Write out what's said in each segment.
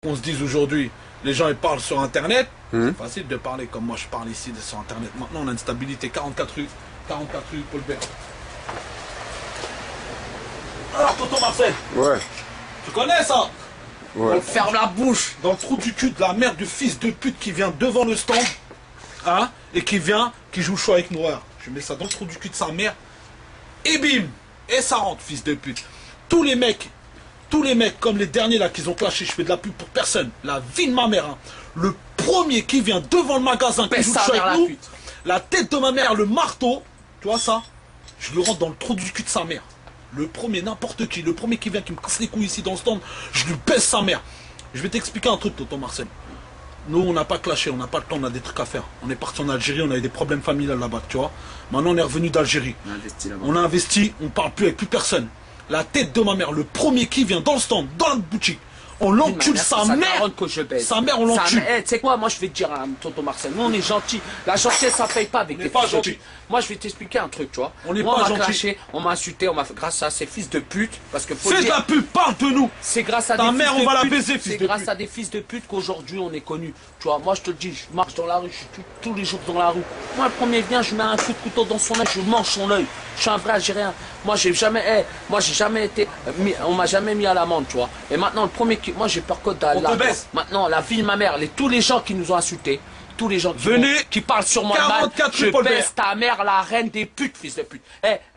qu'on se dise aujourd'hui, les gens ils parlent sur internet, c'est facile de parler comme moi je parle ici sur internet. Maintenant on a une stabilité, 44 rue Paul Bert. Alors tonton Marcel, Ouais. tu connais ça? Ouais. On ferme la bouche dans le trou du cul de la mère du fils de pute qui vient devant le stand, hein, et qui joue chaud avec nous. Je mets ça dans le trou du cul de sa mère, et bim, et ça rentre, fils de pute. Tous les mecs comme les derniers là qui ont clashé, je fais de la pub pour personne, la vie de ma mère, hein. Le premier qui vient devant le magasin, qui joue chaud avec nous, la tête de ma mère, le marteau, tu vois ça, je le rentre dans le trou du cul de sa mère. Le premier, n'importe qui, le premier qui vient, qui me casse les couilles ici dans le stand, je lui baisse sa mère. Je vais t'expliquer un truc, tonton Marcel. Nous, on n'a pas clashé, on n'a pas le temps, on a des trucs à faire. On est parti en Algérie, on avait des problèmes familiales là-bas, tu vois. Maintenant, on est revenu d'Algérie. On a investi, on parle plus avec plus personne. La tête de ma mère, le premier qui vient dans le stand, dans la boutique, on l'encule sa mère. Sa mère, on l'encule. Tu sais quoi, moi je vais te dire à tonton Marcel, nous on est gentils. La gentillesse ça paye pas avec des pas fils gentils. de pute. Moi je vais t'expliquer un truc, tu vois. On n'est moi, pas on m'a gentils. clashé, on m'a insulté, on m'a fait grâce à ces fils de pute. Parce que faut C'est de dire, la pub, parle de nous. c'est grâce à Ta des mère, fils on va de la pute. baiser, fils C'est de grâce pute. à des fils de pute qu'aujourd'hui on est connus. Tu vois, moi je te le dis, je marche dans la rue, je suis tous les jours dans la rue. Moi le premier vient, je mets un coup de couteau dans son œil, je mange son œil. Je suis un vrai Algérien. Moi j'ai jamais été, on m'a jamais mis à l'amende, tu vois. Et maintenant le premier qui, moi j'ai peur que d'aller. On te baisse. Maintenant la vie de ma mère, tous les gens qui nous ont insultés, tous les gens qui parlent sur moi mal, 44 je rue Paul baisse ta mère, la reine des putes, fils de pute.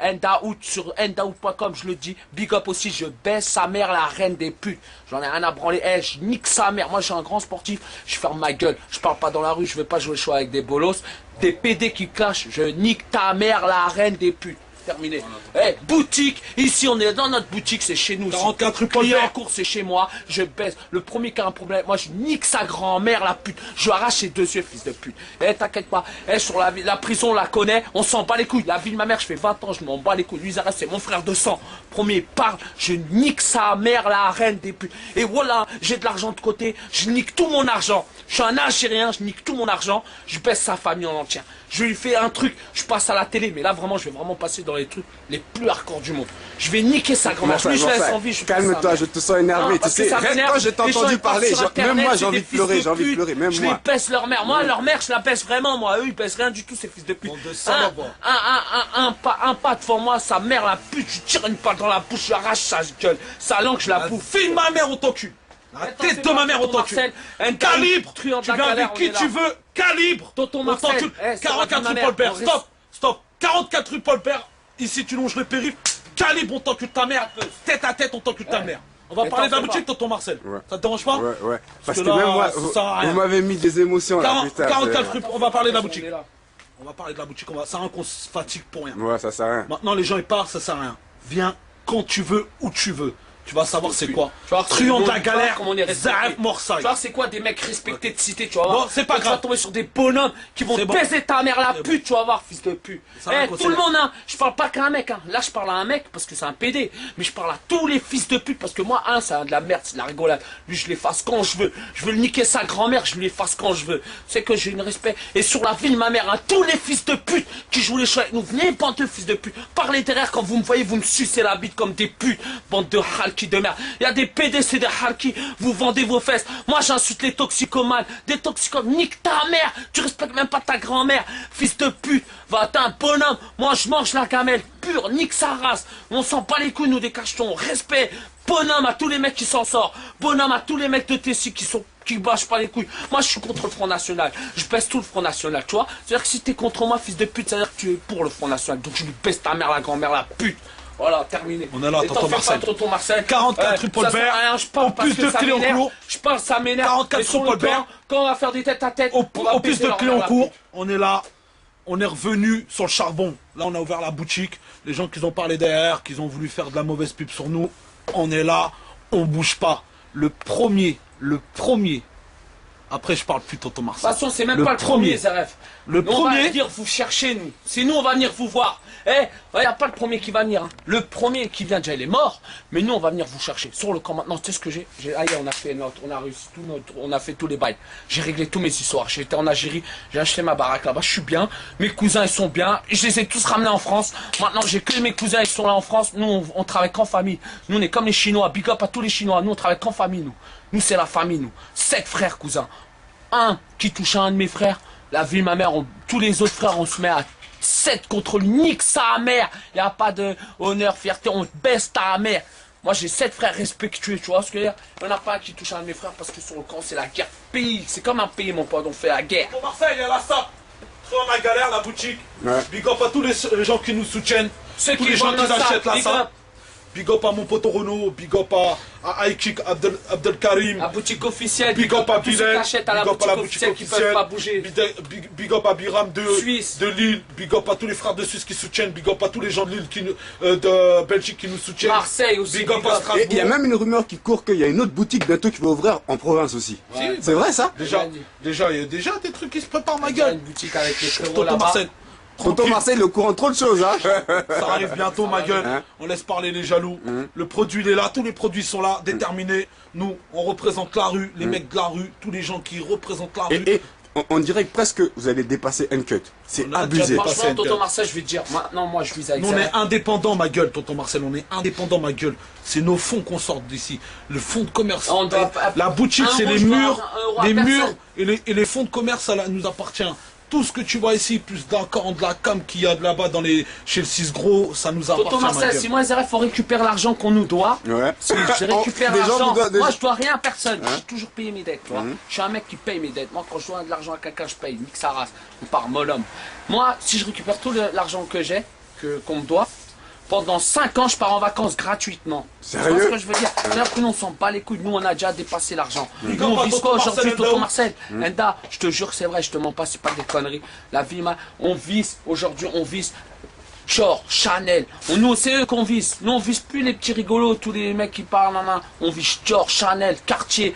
Endaout sur endaout.com, je le dis, big up aussi, je baisse sa mère, la reine des putes. J'en ai rien à branler, je nique sa mère. Moi je suis un grand sportif, je ferme ma gueule, je parle pas dans la rue, je vais pas jouer le choix avec des bolos, des PD qui clashent, je nique ta mère, la reine des putes. Terminé. Boutique, ici on est dans notre boutique, c'est chez nous. 44 rue Paul Client en Bert. cours, c'est chez moi, je baisse. Le premier qui a un problème, moi je nique sa grand-mère, la pute. Je lui arrache ses 2 yeux, fils de pute. T'inquiète pas, sur la prison, on la connaît, on s'en bat les couilles. La vie de ma mère, je fais 20 ans, je m'en bats les couilles. Lui, Zara, c'est mon frère de sang. Premier parle, je nique sa mère, la reine des putes. Et voilà, j'ai de l'argent de côté, je nique tout mon argent. Je suis un Algérien, je nique tout mon argent, je baisse sa famille en entière. Je lui fais un truc, je passe à la télé, mais là vraiment, je vais vraiment passer dans les trucs les plus hardcore du monde. Je vais niquer sa grand-mère. Je laisse en vie, je Calme-toi, je te sens énervé. Tu sais, quand je t'ai entendu parler, même moi j'ai envie de pleurer, j'ai envie de pleurer, même je les moi. pèse leur mère. Moi, leur mère, je la pèse vraiment, moi. Eux, ils pèsent rien du tout, ces fils de pute. Un pas devant moi, sa mère, la pute, je tire une palle dans la bouche, je arrache sa gueule. Sa langue, je la bouffe. File ma mère au t'encule. La tête de ma mère au t'encule. Calibre. Tu viens avec qui tu veux. Calibre. Tonton On Marcel. t'encule. 44 rue Paul Bert. Stop. 44 rue Paul Bert. Ici, tu longes le périph'. Calibre, on t'encule ta mère. Tête à tête, on t'encule ta mère. On va parler de la boutique, tonton Marcel. Ça te dérange pas? Ouais. Parce que là, même moi, ça sert à rien. vous m'avez mis des émotions là, putain. 44 rue, on va parler de la boutique. On va parler de la boutique, ça sert à rien qu'on se fatigue pour rien. Ouais, ça sert à rien. Maintenant, les gens ils partent, ça sert à rien. Viens quand tu veux, où tu veux. Tu vas savoir c'est quoi. Tu vois, Truand de la galère, comment on est respecté. Zaïf Morsaï. Tu vois, c'est quoi des mecs respectés de cité, tu vas voir. Bon, c'est pas Tu vas grave. tomber sur des bonhommes qui vont baiser ta mère la pute, tu vas voir, fils de pute. Tout le monde, hein. Je parle pas qu'à un mec, hein. Là, je parle à un mec parce que c'est un PD. Mais je parle à tous les fils de pute parce que moi, c'est de la merde, c'est de la rigolade. Lui, je l'efface quand je veux. Je veux le niquer sa grand-mère, je l'efface quand je veux. C'est que j'ai une respect. Et sur la vie de ma mère, hein, tous les fils de pute qui jouent les choix avec nous, venez, bande de fils de pute. Parlez derrière quand vous me voyez, vous me sucez la bite comme des putes. Bande de halki de merde. Il y a des PD, c'est des halki, vous vendez vos fesses. Moi j'insulte les toxicomanes, des toxicomanes, nique ta mère, tu respectes même pas ta grand-mère, fils de pute, va t'es un bonhomme, moi je mange la gamelle, pure, nique sa race, on s'en bat les couilles nous des cachetons, respect, bonhomme à tous les mecs qui s'en sortent, bonhomme à tous les mecs de Tessie qui bâchent pas les couilles. Moi je suis contre le Front National, je baisse tout le Front National, tu vois, c'est-à-dire que si t'es contre moi, fils de pute, c'est-à-dire que tu es pour le Front National, donc je lui baisse ta mère, la grand-mère, la pute. Voilà, terminé. On est là, tonton Marcel. 44 rue Paul Bert. Au plus de clients en cours. Je parle, ça m'énerve. 44 rue Paul Bert. Quand on va faire des têtes à tête, au plus de clients en cours, on est là. On est revenu sur le charbon. Là, on a ouvert la boutique. Les gens qui ont parlé derrière, qui ont voulu faire de la mauvaise pub sur nous, on est là. On bouge pas. Le premier. Après, je parle plus tonton Marcel. De toute façon, c'est même pas le premier, ZRF. Le premier. On va venir vous chercher, nous. C'est nous, on va venir vous voir. Il n'y a pas le premier qui va venir. Hein. Le premier qui vient déjà, il est mort. Mais nous, on va venir vous chercher. Sur le camp maintenant, tu sais ce que j'ai. On a fait on a réussi on a fait tous les bails. J'ai réglé tous mes histoires. J'étais en Algérie, j'ai acheté ma baraque là-bas. Je suis bien. Mes cousins, ils sont bien. Je les ai tous ramenés en France. Maintenant, j'ai que mes cousins, ils sont là en France. Nous, on travaille qu'en famille. Nous, on est comme les Chinois. Big up à tous les Chinois. Nous, on travaille qu'en famille, nous. Nous, c'est la famille, nous. 7 frères, cousin. Un qui touche à un de mes frères. La vie, ma mère, tous les autres frères, on se met à 7 contre lui. Nique sa mère. Il n'y a pas de honneur, fierté. On baisse ta mère. Moi, j'ai 7 frères respectueux, tu vois ce que je veux dire? Il n'y en a pas un qui touche à un de mes frères parce que sur le camp, c'est la guerre. Pays, c'est comme un pays, mon pote, on fait la guerre. Pour Marseille, il y a la SAP. On a galère, la boutique. Ouais. Big up à tous les gens qui nous soutiennent. Ceux tous qui les gens qui vendent achètent ça, la SAP. Big up à mon pote Renault, big up à Aïkik Abdelkarim. La boutique officielle, Big up à tous ceux qui Bilal, achètent à la big up à boutique officielle qui peuvent pas bouger. Big up à Biram Suisse. de Lille, big up à tous les frères de Suisse qui soutiennent, big up à tous les gens de Lille de Belgique qui nous soutiennent. Marseille aussi. Big up à Strasbourg. Et il y a même une rumeur qui court qu'il y a une autre boutique bientôt qui va ouvrir en province aussi. Ouais. C'est vrai ça? Déjà, il y a déjà des trucs qui se préparent, ma gueule. Une boutique avec les frérots Tonton là-bas. Marcel. Tonton Marseille, le courant trop de choses, hein. Ça arrive bientôt, ma gueule. Hein. On laisse parler les jaloux. Le produit, il est là. Tous les produits sont là, déterminés. Nous, on représente la rue, les mecs de la rue, tous les gens qui représentent la rue. Et on dirait que presque vous allez dépasser Uncut. C'est On a abusé. déjà Franchement, Passé, Tonton Marseille, je vais te dire, maintenant, moi, je vis avec Nous, on ça. est indépendants, ma gueule, tonton Marcel. On est indépendants, ma gueule. C'est nos fonds qu'on sort d'ici. Le fonds de commerce. On doit- La boutique, un c'est euro, les je dois murs. un euro à Les personne. murs et les fonds de commerce, ça nous appartient. Tout ce que tu vois ici, plus d'accord de la cam qu'il y a de là-bas chez le 6 gros, ça nous appartient. Tonton ma Marcel, gueule. si moi, il faut récupérer l'argent qu'on nous doit. Ouais. Si je récupère Des gens l'argent, nous doivent- moi je dois rien à personne, Hein? j'ai toujours payé mes dettes, tu vois. Je suis un mec qui paye mes dettes. Moi quand je dois de l'argent à quelqu'un, je paye, nique sa race, on part molhomme. Moi, si je récupère tout l'argent que j'ai, qu'on me doit, pendant 5 ans, je pars en vacances gratuitement. Sérieux? Tu vois ce que je veux dire? C'est-à-dire que nous, on s'en bat les couilles. Nous, on a déjà dépassé l'argent. Nous, Quand on pas vise Tonton quoi aujourd'hui, Marcel, Tonton Enda Marcel? Enda, je te jure, c'est vrai, je te mens pas, c'est pas des conneries. La vie, on vise, aujourd'hui, on vise Dior, Chanel. Nous, c'est eux qu'on vise. Nous, on vise plus les petits rigolos, tous les mecs qui parlent, nan. On vise Dior, Chanel, Cartier,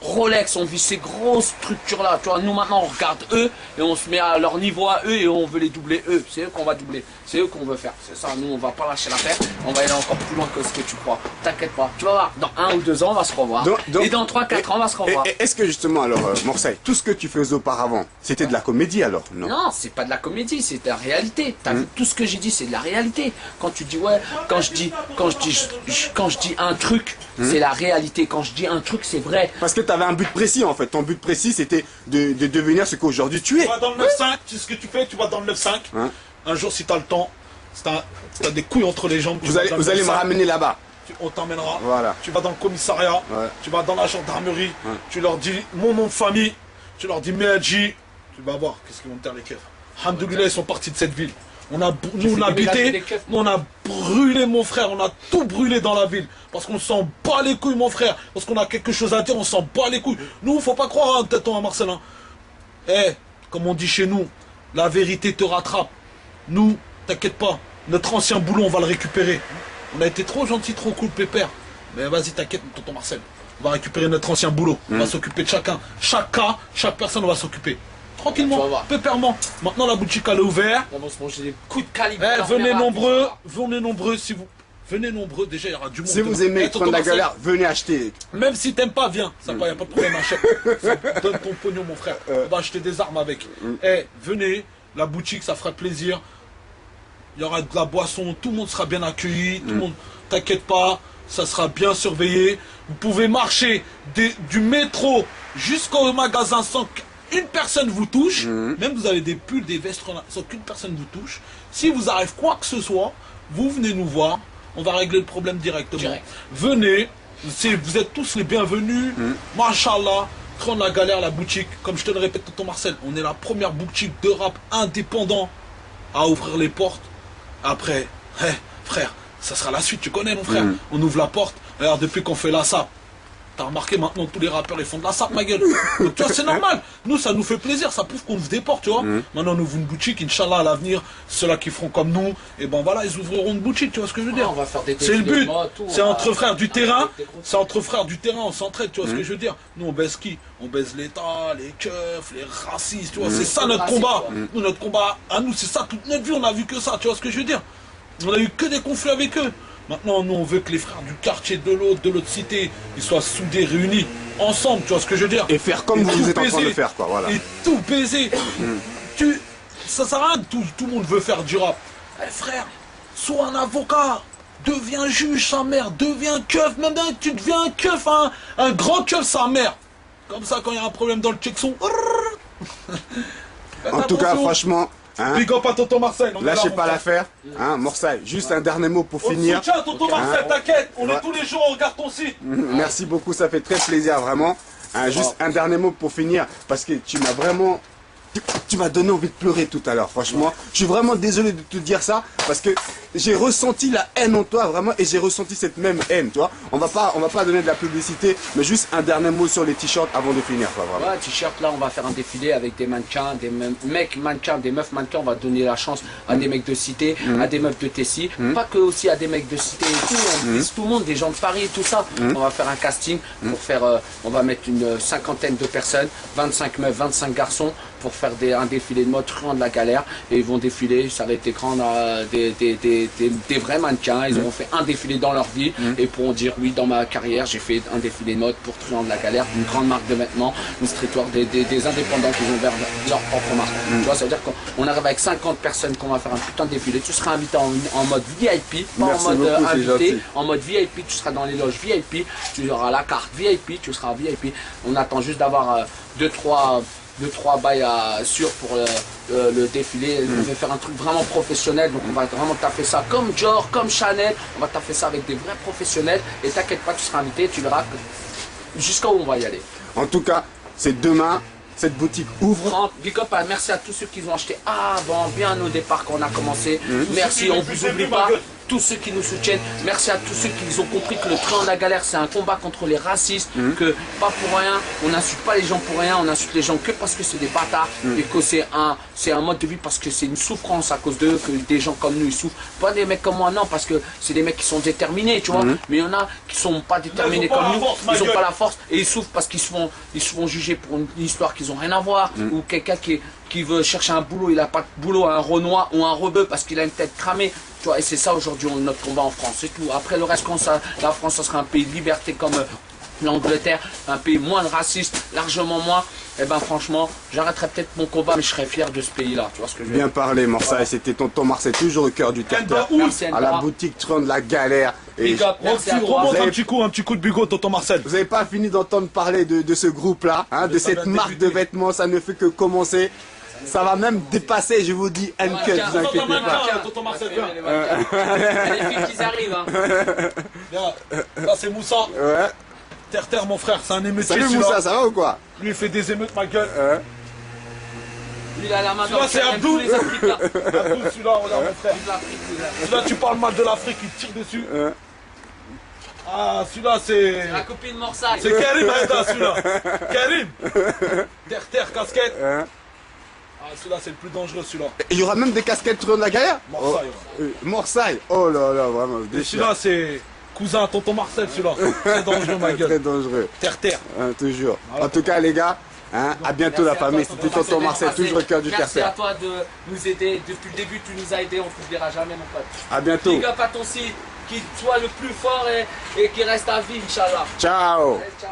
Rolex, on vise ces grosses structures-là. Tu vois, nous, maintenant, on regarde eux et on se met à leur niveau à eux et on veut les doubler eux. C'est eux qu'on va doubler. C'est eux qu'on veut faire. C'est ça, nous, on va pas lâcher l'affaire. On va aller encore plus loin que ce que tu crois. T'inquiète pas. Tu vas voir, dans 1 ou 2 ans, on va se revoir. Et dans 3-4 ans, on va se revoir. Est-ce que justement, alors, Marseille, tout ce que tu faisais auparavant, c'était de la comédie alors? Non. Non, c'est pas de la comédie, c'est de la réalité. T'as vu, tout ce que j'ai dit, c'est de la réalité. Quand tu dis ouais, quand je dis un truc, c'est la réalité. Quand je dis un truc, c'est vrai. Parce que tu avais un but précis en fait. Ton but précis c'était de devenir ce qu'aujourd'hui tu es. Tu vas dans le 9-5, tu sais ce que tu fais, tu vas dans le 9-5. Hein? Un jour, si t'as le temps, si t'as des couilles entre les jambes, Vous allez me ramener là-bas. On t'emmènera. Voilà. Tu vas dans le commissariat, Ouais. tu vas dans la gendarmerie, tu leur dis mon nom de famille, tu leur dis Meadji, tu vas voir qu'est-ce qu'ils vont te dire les keufs. Alhamdoulilah, ils sont partis de cette ville. Nous on a habité, nous on a brûlé mon frère, on a tout brûlé dans la ville. Parce qu'on s'en bat les couilles mon frère. Parce qu'on a quelque chose à dire, on s'en bat les couilles. Nous, faut pas croire, hein, tonton à Marcelin. Eh, comme on dit chez nous, la vérité te rattrape. Nous, t'inquiète pas, notre ancien boulot, on va le récupérer. On a été trop gentil, trop cool, pépère. Mais vas-y, t'inquiète, tonton Marcel. On va récupérer notre ancien boulot. On va s'occuper de chacun. Chaque cas, chaque personne, on va s'occuper. Tu Tranquillement, vas voir. pépèrement. Maintenant, la boutique, elle est ouverte. On va se manger des coups de calibre. Eh, venez nombreux si vous... Venez nombreux, déjà il y aura du monde. Si vous aimez tonton prendre la Marcel, galère, venez acheter. même si t'aimes pas, viens. Ça va, y a pas de problème, achète. Donne ton pognon, mon frère. On va acheter des armes avec. Eh, venez, la boutique, ça fera plaisir. Il y aura de la boisson, tout le monde sera bien accueilli. Tout le monde, t'inquiète pas, ça sera bien surveillé. Vous pouvez marcher du métro jusqu'au magasin sans qu'une personne vous touche. Même vous avez des pulls, des vestes, sans qu'une personne vous touche. Si vous arrive quoi que ce soit, vous venez nous voir. On va régler le problème directement. Direct. Venez, vous êtes tous les bienvenus. Machallah, prendre la galère, la boutique. Comme je te le répète, tonton Marcel, on est la première boutique de rap indépendant à ouvrir les portes. Après, frère, ça sera la suite, tu connais mon frère. On ouvre la porte. Regarde, depuis qu'on fait la SAP, t'as remarqué maintenant tous les rappeurs ils font de la SAP, ma gueule. Donc tu vois, c'est normal. Nous, ça nous fait plaisir, ça prouve qu'on ouvre des portes, tu vois. Maintenant, on ouvre une boutique, Inch'Allah, à l'avenir, ceux-là qui feront comme nous, et ben voilà, ils ouvriront une boutique, tu vois ce que je veux dire. On va faire des C'est le défilés but. de mode, tout, C'est on va- entre frères du on va terrain. faire des gros- C'est entre frères du terrain, on s'entraide, tu vois ce que je veux dire. Nous, on baise qui? On baise l'État, les keufs, les racistes, tu vois. C'est ça notre Raciste, combat. ouais. Nous, notre combat, à nous, c'est ça. Toute notre vie, on a vu que ça, tu vois ce que je veux dire. On a eu que des conflits avec eux. Maintenant, nous, on veut que les frères du quartier de l'autre cité, ils soient soudés, réunis, ensemble, tu vois ce que je veux dire. Et faire comme Et vous tout êtes en train de baiser. faire, quoi, voilà. Et tout baiser. Ça sert à rien, tout le monde veut faire du rap. Eh frère, sois un avocat. Deviens juge, sa mère. Deviens keuf. Même bien, tu deviens un keuf, un grand keuf, sa mère. Comme ça, quand il y a un problème dans le checkson. En tout cas, franchement... Hein, big up à Tonton Marcel. Lâchez pas l'affaire. Hein, Morsaille, juste un dernier mot pour finir. Tiens, Tonton Marcel, t'inquiète. On est tous les jours, on regarde ton site. Merci beaucoup, ça fait très plaisir, vraiment. Hein, juste un dernier mot pour finir, parce que tu m'as vraiment... Tu m'as donné envie de pleurer tout à l'heure, franchement. Je suis vraiment désolé de te dire ça, parce que j'ai ressenti la haine en toi, vraiment, et j'ai ressenti cette même haine, tu vois. On va pas donner de la publicité, mais juste un dernier mot sur les t-shirts avant de finir, quoi, vraiment. Ouais, t-shirt, là, on va faire un défilé avec des mannequins, des mecs mannequins, des meufs mannequins. On va donner la chance à des mecs de cité, à des meufs de Tessie, pas que aussi à des mecs de cité et tout. On vise tout le monde, des gens de Paris et tout ça. On va faire un casting pour faire, on va mettre une cinquantaine de personnes, 25 meufs, 25 garçons, pour faire un défilé de mode truand de la galère. Et ils vont défiler, ça va être écran des vrais mannequins. Ils auront fait un défilé dans leur vie et pourront dire oui, dans ma carrière j'ai fait un défilé de mode pour truand de la galère, une grande marque de vêtements, une streetwear, des indépendants qui ont ouvert leur propre marque. Tu vois, ça veut dire qu'on arrive avec 50 personnes qu'on va faire un putain de défilé. Tu seras invité en mode VIP, pas Merci en mode beaucoup, invité, en mode VIP. Tu seras dans les loges VIP, tu auras la carte VIP, tu seras VIP. On attend juste d'avoir 2-3 bails sûrs pour le défilé. On veut faire un truc vraiment professionnel, donc on va vraiment taffer ça comme Dior, comme Chanel. On va taffer ça avec des vrais professionnels. Et t'inquiète pas, tu seras invité, tu verras jusqu'à où on va y aller. En tout cas, c'est demain. Cette boutique ouvre. Big up, merci à tous ceux qui ont acheté avant, bien au départ quand on a commencé. Merci, on vous oublie pas. Tous ceux qui nous soutiennent, merci à tous ceux qui ont compris que le truand de la galère c'est un combat contre les racistes, que pas pour rien, on n'insulte pas les gens pour rien, on insulte les gens que parce que c'est des bâtards et que c'est un mode de vie parce que c'est une souffrance à cause d'eux, que des gens comme nous ils souffrent. Pas des mecs comme moi, non, parce que c'est des mecs qui sont déterminés, tu vois, mais il y en a qui sont pas déterminés comme nous, ils ont pas la force et ils souffrent parce qu'ils se font juger pour une histoire qu'ils ont rien à voir, ou quelqu'un qui veut chercher un boulot, il n'a pas de boulot, un Renoir ou un rebeu parce qu'il a une tête cramée. Tu vois, et c'est ça aujourd'hui notre combat en France, c'est tout. Après le reste, quand la France, ça sera un pays de liberté comme l'Angleterre, un pays moins de raciste, largement moins, et ben franchement, j'arrêterai peut-être mon combat, mais je serais fier de ce pays-là. Tu vois ce que je veux dire? Bien parlé, Morsaille, c'était Tonton Marcel, toujours au cœur du terre-terre, à la boutique truand de la galère. Et remonte un petit coup de bugot, Tonton Marcel. Vous n'avez pas fini d'entendre parler de ce groupe-là, hein, de cette marque de vêtements, ça ne fait que commencer. Ça va même dépasser, je vous dis, une queue, ne vous inquiétez pas. Tonton Marcel, viens. Les filles qui arrivent, hein. Là, c'est Moussa. Ouais. Terre, mon frère, c'est un émeutier. Salut Moussa, ça va ou quoi? Lui, il fait des émeutes, ma gueule. Lui, il a la main dans celui-là, c'est Abdou. les Africains. Abdou, celui-là, regarde, mon frère. Celui-là, tu parles mal de l'Afrique, il tire dessus. Ah, celui-là, c'est... La copine Morsaille. C'est Karim Haïda, celui-là. Karim. Terre, casquette. Ah, celui-là, c'est le plus dangereux, celui-là. Il y aura même des casquettes truand de la galère? Morsaille. Morsaille. Oh là là, vraiment. Celui-là, c'est... Cousin, Tonton Marcel, celui-là. Très dangereux, ma gueule. Très dangereux. Terre. Toujours. En tout cas, les gars, hein, à bientôt la famille. C'était Tonton Marcel, toujours au cœur du terre-terre. Merci à toi de nous aider. Depuis le début, tu nous as aidés. On ne t'oubliera jamais, mon pote. À bientôt. Big up à ton site, qui soit le plus fort et qui reste à vie, Inch'Allah. Ciao. Ciao.